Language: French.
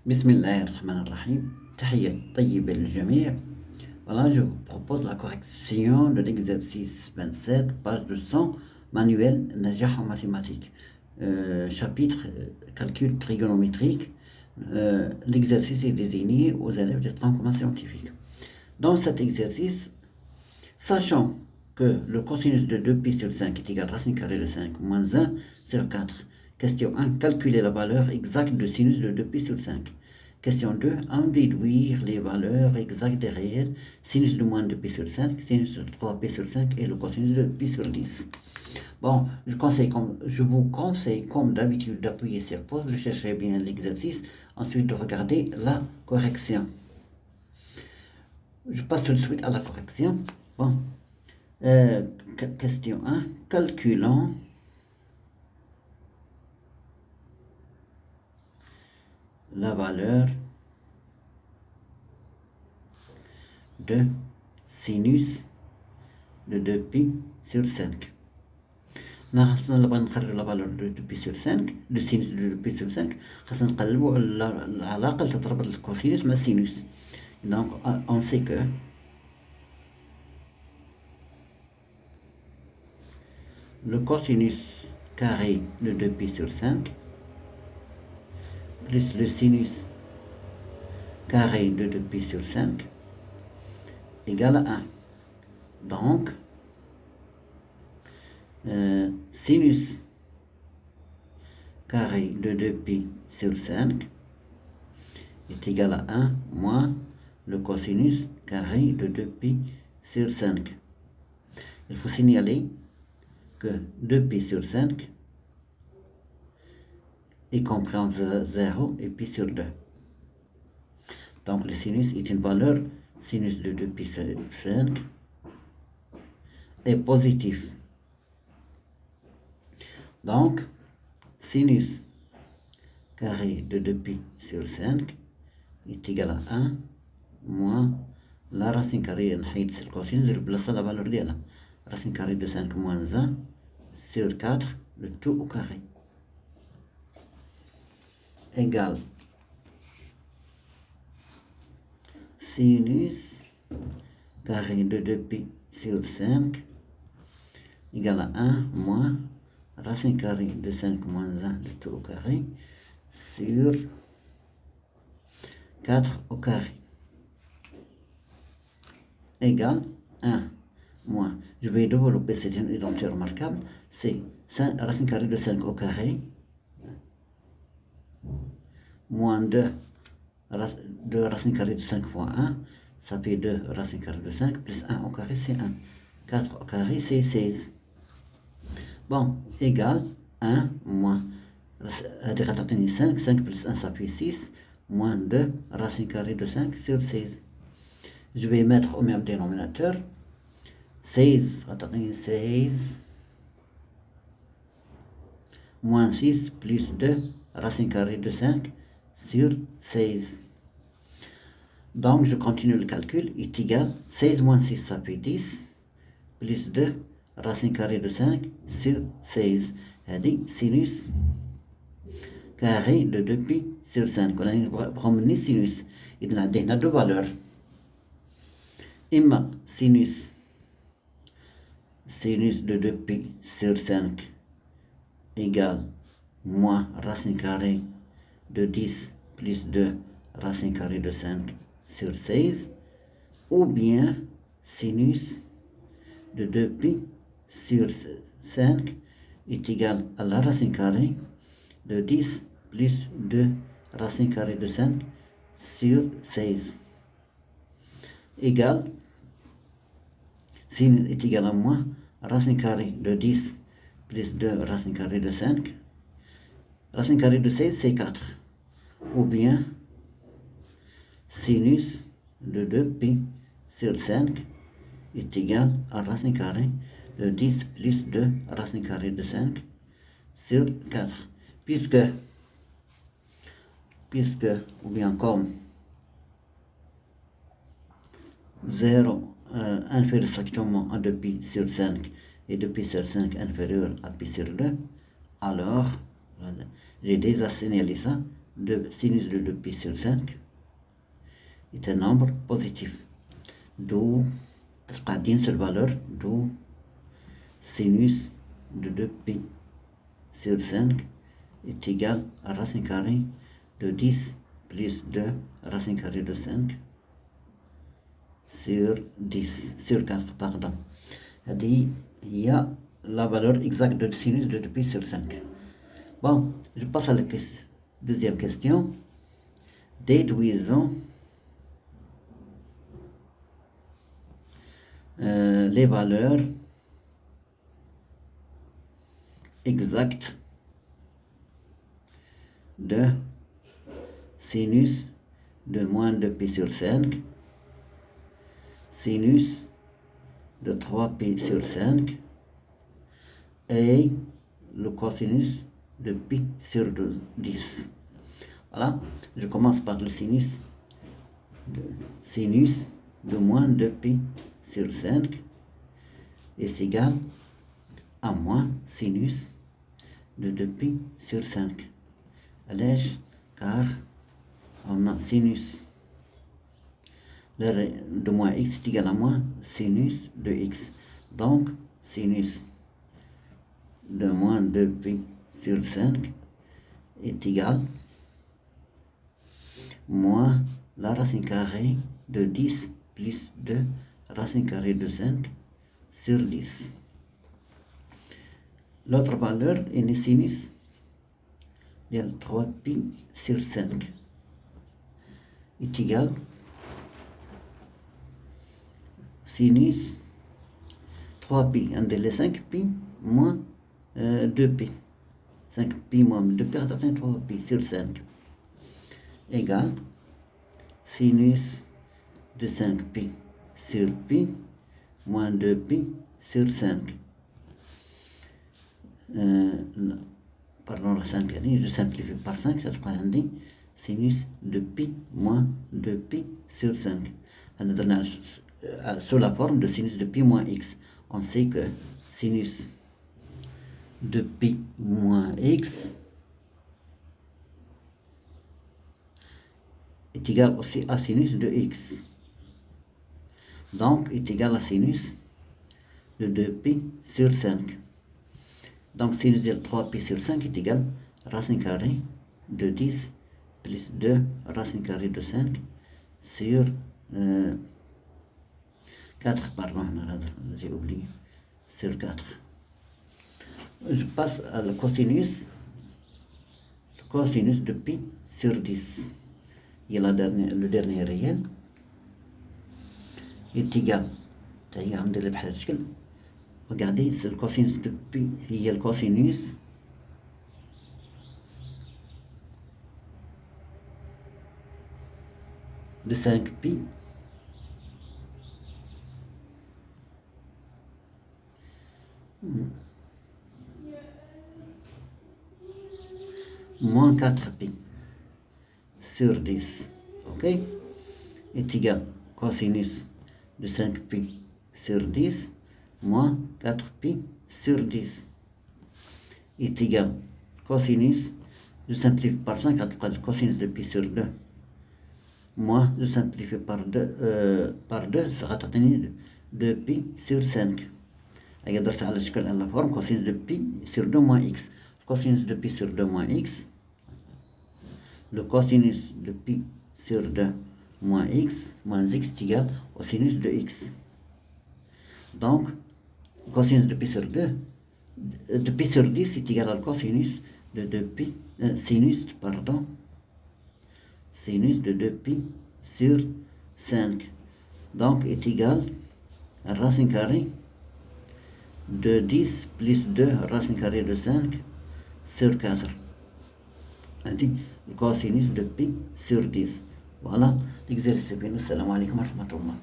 بسم الله الرحمن الرحيم. تحية طيبة للجميع. Voilà, je vous propose la correction de l'exercice 27, page 200, manuel Najah en mathématiques. Chapitre calcul trigonométrique. L'exercice est désigné aux élèves des troncs communs scientifiques. Dans cet exercice, sachant que le cosinus de 2pi sur 5 est égal à racine carrée de 5 moins 1 sur 4. Question 1, calculer la valeur exacte du sinus de 2pi sur 5. Question 2, en déduire les valeurs exactes des réels, sinus de moins 2pi sur 5, sinus de 3pi sur 5 et le cosinus de pi sur 10. Bon, je vous conseille, comme d'habitude, d'appuyer sur pause, de chercher bien l'exercice, ensuite de regarder la correction. Je passe tout de suite à la correction. Bon, question 1, calculons la valeur de sinus de 2pi sur 5. خاصنا نبغي نخرجوا la valeur de 2pi sur 5 de sinus de 2pi sur 5 خاصنا نقلبوا العلاقة اللي تتربط الكوسينوس مع السينوس. Donc on sait que le cosinus carré de 2pi sur 5 plus le sinus carré de 2pi sur 5 égale à 1. Donc, sinus carré de 2pi sur 5 est égal à 1 moins le cosinus carré de 2pi sur 5. Il faut signaler que 2pi sur 5 est compris entre 0 et pi sur 2. Donc le sinus est une valeur, sinus de 2pi sur 5 est positif. Donc, sinus carré de 2pi sur 5 est égal à 1 moins la racine carrée de le cosinus, je place la valeur de la racine carrée de 5 moins 1 sur 4, le tout au carré, égale sinus carré de 2pi sur 5 égale à 1 moins racine carrée de 5 moins 1 de tout au carré sur 4 au carré égale 1 moins, je vais développer cette identité remarquable, c'est racine carrée de 5 au carré moins 2 racine carrée de 5 fois 1, ça fait 2 racine carrée de 5 plus 1 au carré, c'est 1. 4 au carré, c'est 16. Bon, égale 1 moins, 5, 5 plus 1, ça fait 6, moins 2 racine carrée de 5 sur 16. Je vais mettre au même dénominateur 16, 16 moins 6 plus 2 racine carrée de 5 sur 16. Donc, je continue le calcul, est égal, 16 moins 6, ça fait 10, plus 2 racine carrée de 5 sur 16. C'est-à-dire sinus carré de 2pi sur 5. On a promené sinus. Il y a deux valeurs. Imma sinus de 2pi sur 5 égale moins racine carrée de 10 plus 2 racine carrée de 5 sur 16, ou bien sinus de 2pi sur 5 est égal à la racine carrée de 10 plus 2 racine carrée de 5 sur 16 égale, sinus est égal à moins racine carrée de 10 plus 2 racine carrée de 5. Racine carrée de 16, c'est 4. Ou bien sinus de 2pi sur 5 est égal à racine carrée de 10 plus 2 racine carrée de 5 sur 4. Puisque, ou bien comme 0 inférieur strictement à 2pi sur 5 et 2pi sur 5 inférieur à pi sur 2, alors j'ai déjà signalé ça, de sinus de 2pi sur 5 est un nombre positif. D'où, une seule valeur, d'où sinus de 2pi sur 5 est égal à racine carrée de 10 plus 2 racine carrée de 5 sur 4, pardon. Il y a la valeur exacte de sinus de 2pi sur 5. Bon, je passe à la deuxième question. Déduisons les valeurs exactes de sinus de moins 2pi sur 5, sinus de 3pi sur 5 et le cosinus de pi sur 10. Voilà, je commence par le sinus de moins 2pi sur 5 est égal à moins sinus de 2pi sur 5. Allège, car on a sinus de moins x est égal à moins sinus de x. Donc, sinus de moins 2pi sur 5 est égal moins la racine carrée de 10 plus 2 racine carrée de 5 sur 10. L'autre valeur est le sinus de 3pi sur 5 est égal sinus 3pi, un délai 5pi moins 2pi. 5pi moins 2pi atteint 3pi sur 5 égale sinus de 5pi sur pi moins 2pi sur 5. Pardon, la 5, je simplifie par 5, ça se prend sinus de pi moins 2pi sur 5. Sous la forme de sinus de pi moins x. On sait que sinus de pi moins x est égal aussi à sinus de x. Donc, est égal à sinus de 2pi sur 5. Donc, sinus de 3pi sur 5 est égal à racine carrée de 10 plus 2 racine carrée de 5 sur 4, pardon, j'ai oublié, sur 4. Je passe à le cosinus de pi sur 10. Il y a le dernier réel est égal. Regardez, c'est le cosinus de pi. Il y a le cosinus de 5pi moins 4pi sur 10, ok, est égal cosinus de 5pi sur 10 moins 4pi sur 10 est égal cosinus, je simplifie par 5, le cosinus de pi sur 2 moins, je simplifie par 2 sera atteint de pi sur 5. قدرت على الشكل على forme cosinus de pi sur 2 moins x. Cosinus de pi sur 2 moins x. Le cosinus de pi sur 2 moins x est égal au sinus de x. Donc, cosinus de pi sur 2, de pi sur 10 est égal au cosinus de 2pi, sinus de 2pi sur 5. Donc, est égal à racine carrée de 10 plus 2 racine carrée de 5 sur 4. Le cosinus de pi sur 10. Voilà l'exercice. Salam alaikum wa rahmatullah.